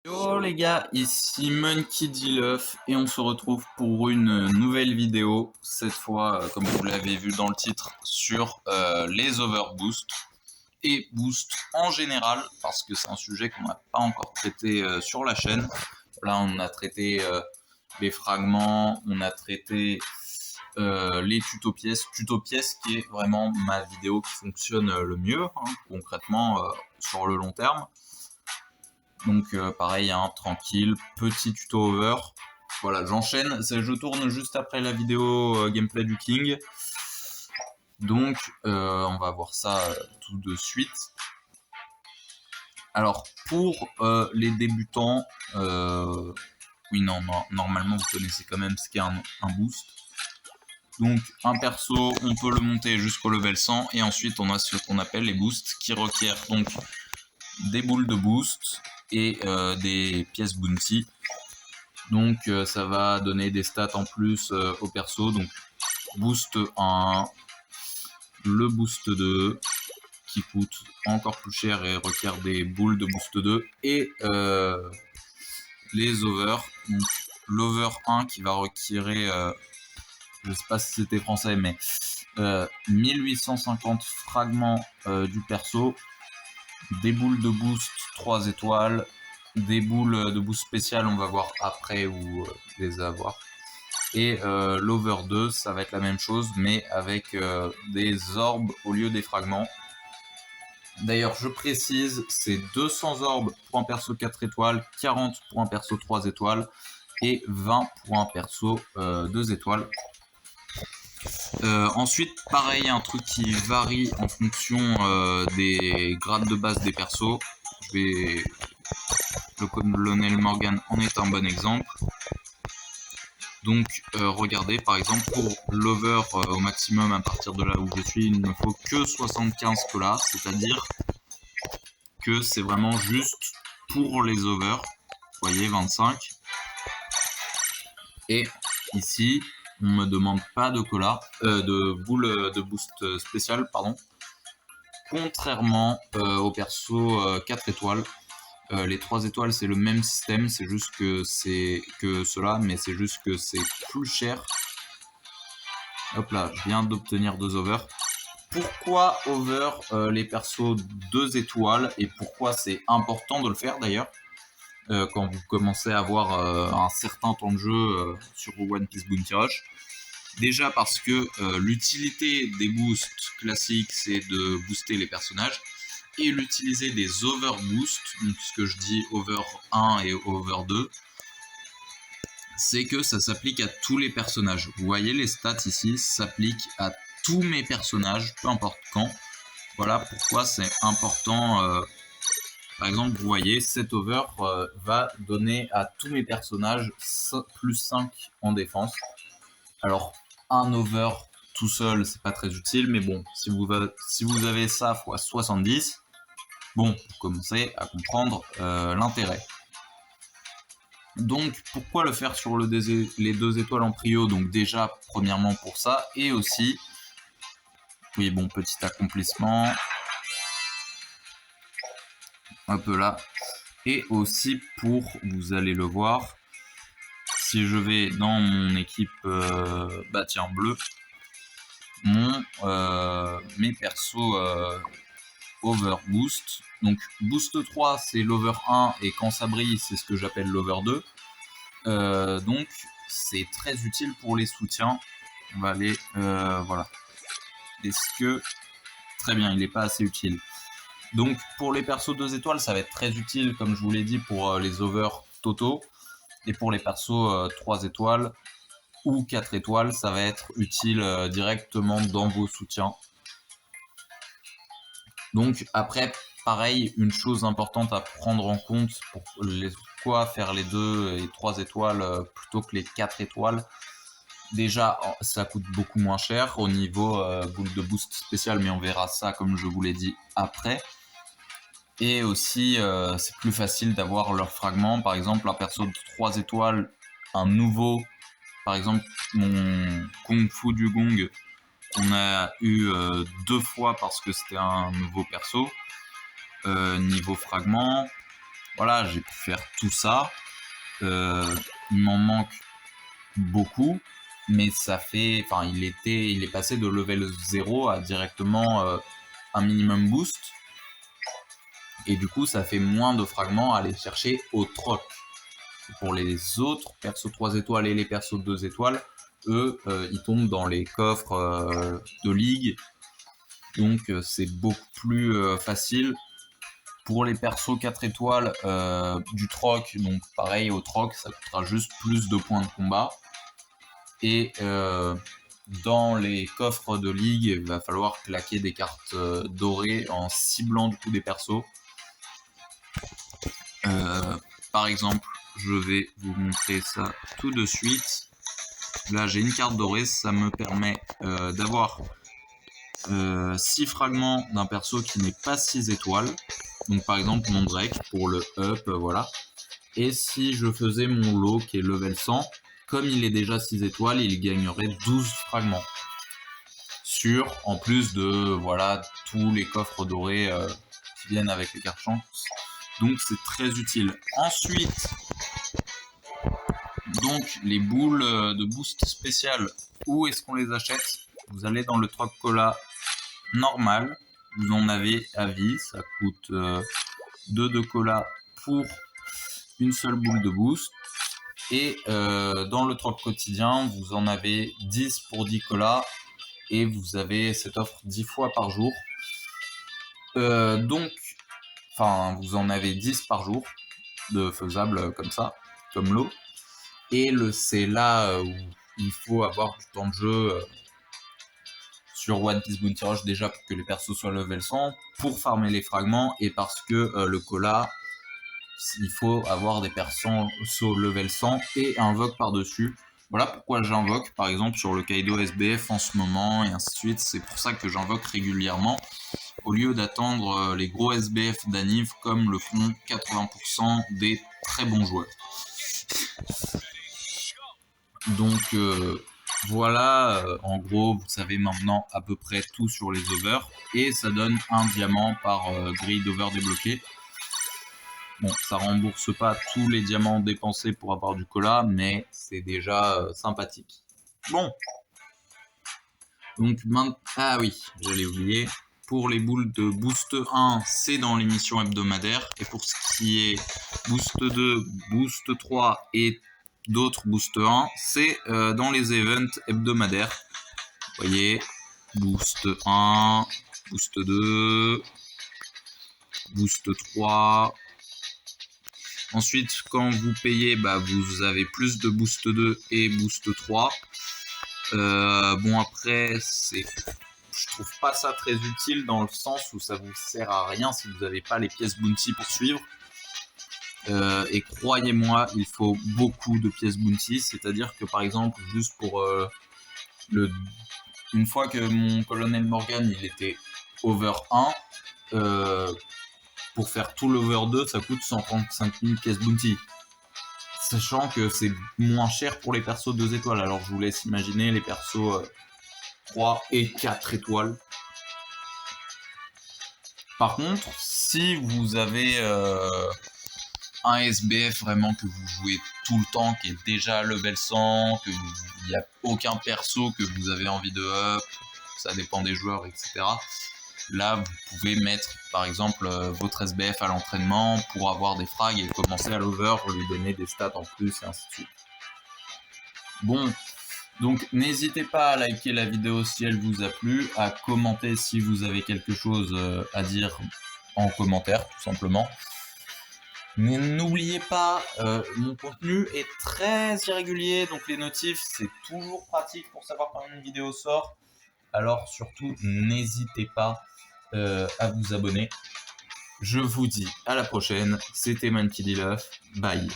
Yo les gars, ici Monkey D. Luff et on se retrouve pour une nouvelle vidéo, cette fois comme vous l'avez vu dans le titre, sur les overboosts et boosts en général, parce que c'est un sujet qu'on n'a pas encore traité sur la chaîne. Là on a traité les fragments, on a traité les tuto-pièces qui est vraiment ma vidéo qui fonctionne le mieux, hein, concrètement sur le long terme. Donc pareil, hein, tranquille, petit tuto over. Voilà, j'enchaîne, je tourne juste après la vidéo gameplay du King. Donc on va voir ça tout de suite. Alors pour les débutants, oui non, normalement vous connaissez quand même ce qu'est un boost. Donc un perso, on peut le monter jusqu'au level 100 et ensuite on a ce qu'on appelle les boosts qui requièrent donc des boules de boost et des pièces bounty. Donc ça va donner des stats en plus au perso. Donc boost 1, le boost 2 qui coûte encore plus cher et requiert des boules de boost 2 et les over. Donc l'over 1 qui va requérir, je sais pas si c'était français, mais 1850 fragments du perso, des boules de boost 3 étoiles, des boules de boost spécial, on va voir après où les avoir. Et l'over 2, ça va être la même chose, mais avec des orbes au lieu des fragments. D'ailleurs, je précise, c'est 200 orbes pour un perso 4 étoiles, 40 pour un perso 3 étoiles, et 20 pour un perso 2 étoiles. Ensuite, pareil, un truc qui varie en fonction des grades de base des persos. Le colonel Morgan en est un bon exemple. Donc regardez, par exemple, pour l'over au maximum à partir de là où je suis, il ne me faut que 75 colas, c'est-à-dire que c'est vraiment juste pour les over. Vous voyez, 25. Et ici, on ne me demande pas de colas, de boules de boost spécial, pardon. Contrairement au perso 4 étoiles. Les 3 étoiles, c'est le même système, c'est juste que c'est que cela, mais c'est juste que c'est plus cher. Hop là, je viens d'obtenir 2 over. Pourquoi over les persos 2 étoiles et pourquoi c'est important de le faire d'ailleurs quand vous commencez à avoir un certain temps de jeu sur One Piece Bounty Rush. Déjà parce que l'utilité des boosts classiques, c'est de booster les personnages. Et l'utiliser des overboosts, donc ce que je dis over 1 et over 2, c'est que ça s'applique à tous les personnages. Vous voyez les stats ici s'appliquent à tous mes personnages, peu importe quand. Voilà pourquoi c'est important. Par exemple, vous voyez, cet over va donner à tous mes personnages plus 5 en défense. Alors, un over tout seul, c'est pas très utile, mais bon, si vous avez ça x 70, bon, vous commencez à comprendre l'intérêt. Donc, pourquoi le faire sur les 2 étoiles en prio? Donc déjà, premièrement pour ça, et aussi, oui, bon, petit accomplissement, un peu là, et aussi pour, vous allez le voir, si je vais dans mon équipe, bah tiens, bleu, mes persos overboost. Donc boost 3 c'est l'over 1 et quand ça brille c'est ce que j'appelle l'over 2. Donc c'est très utile pour les soutiens. On va aller voilà. Est-ce que très bien, il n'est pas assez utile. Donc pour les persos 2 étoiles ça va être très utile comme je vous l'ai dit pour les over totaux. Et pour les persos 3 étoiles ou 4 étoiles ça va être utile directement dans vos soutiens. Donc après, pareil, une chose importante à prendre en compte pour quoi faire les 2 et 3 étoiles plutôt que les 4 étoiles. Déjà, ça coûte beaucoup moins cher au niveau boule de boost spécial, mais on verra ça comme je vous l'ai dit après. Et aussi, c'est plus facile d'avoir leurs fragments. Par exemple, un perso de 3 étoiles, un nouveau, par exemple, mon Kung Fu du Gong, on a eu 2 fois parce que c'était un nouveau perso. Niveau fragment, voilà, j'ai pu faire tout ça. Il m'en manque beaucoup, mais ça fait, enfin, il est passé de level 0 à directement un minimum boost. Et du coup, ça fait moins de fragments à aller chercher au troc. Pour les autres persos 3 étoiles et les persos 2 étoiles, eux, ils tombent dans les coffres de ligue. Donc, c'est beaucoup plus facile. Pour les persos 4 étoiles du troc, donc pareil au troc, ça coûtera juste plus de points de combat. Et dans les coffres de ligue, il va falloir claquer des cartes dorées en ciblant du coup des persos. Par exemple, je vais vous montrer ça tout de suite. Là, j'ai une carte dorée, ça me permet d'avoir 6 fragments d'un perso qui n'est pas 6 étoiles. Donc par exemple mon Drake pour le up, voilà. Et si je faisais mon lot qui est level 100, comme il est déjà 6 étoiles, il gagnerait 12 fragments. En plus de voilà tous les coffres dorés qui viennent avec les cartes chance. Donc c'est très utile. Ensuite, donc les boules de boost spécial, où est-ce qu'on les achète? Vous allez dans le Troc Cola normal, vous en avez à vie, ça coûte 2 de cola pour une seule boule de boost. Et dans le troc quotidien, vous en avez 10 pour 10 colas et vous avez cette offre 10 fois par jour. Donc, enfin, vous en avez 10 par jour de faisables comme ça, comme l'eau. Et c'est là où il faut avoir du temps de jeu sur One Piece Bounty Rush déjà pour que les persos soient level 100, pour farmer les fragments et parce que le cola, il faut avoir des persos level 100 et invoque par-dessus. Voilà pourquoi j'invoque par exemple sur le Kaido SBF en ce moment et ainsi de suite. C'est pour ça que j'invoque régulièrement au lieu d'attendre les gros SBF d'Aniv comme le font 80% des très bons joueurs. Donc voilà, en gros, vous savez maintenant à peu près tout sur les overs et ça donne un diamant par grille d'over débloqué. Bon, ça rembourse pas tous les diamants dépensés pour avoir du cola, mais c'est déjà sympathique. Bon. Donc maintenant, ah oui, j'allais oublier. Pour les boules de Boost 1, c'est dans l'émission hebdomadaire. Et pour ce qui est Boost 2, Boost 3 et d'autres Boost 1, c'est dans les events hebdomadaires. Vous voyez, Boost 1, Boost 2, Boost 3. Ensuite, quand vous payez, vous avez plus de Boost 2 et Boost 3. Bon, après, je trouve pas ça très utile dans le sens où ça vous sert à rien si vous n'avez pas les pièces bounty pour suivre. Et croyez-moi, il faut beaucoup de pièces bounty. C'est-à-dire que par exemple, juste pour une fois que mon colonel Morgan il était over 1, pour faire tout l'over 2, ça coûte 135 000 pièces bounty. Sachant que c'est moins cher pour les persos 2 étoiles. Alors je vous laisse imaginer les persos 3 et 4 étoiles. Par contre, si vous avez un SBF vraiment que vous jouez tout le temps, qui est déjà level 100, qu'il n'y a aucun perso que vous avez envie de up, ça dépend des joueurs, etc. Là, vous pouvez mettre par exemple votre SBF à l'entraînement pour avoir des frags et commencer à l'over, lui donner des stats en plus et ainsi de suite. Bon, donc n'hésitez pas à liker la vidéo si elle vous a plu, à commenter si vous avez quelque chose à dire en commentaire tout simplement. Mais n'oubliez pas, mon contenu est très irrégulier, donc les notifs c'est toujours pratique pour savoir quand une vidéo sort. Alors surtout n'hésitez pas à vous abonner. Je vous dis à la prochaine, c'était Monkey D. Luff, bye.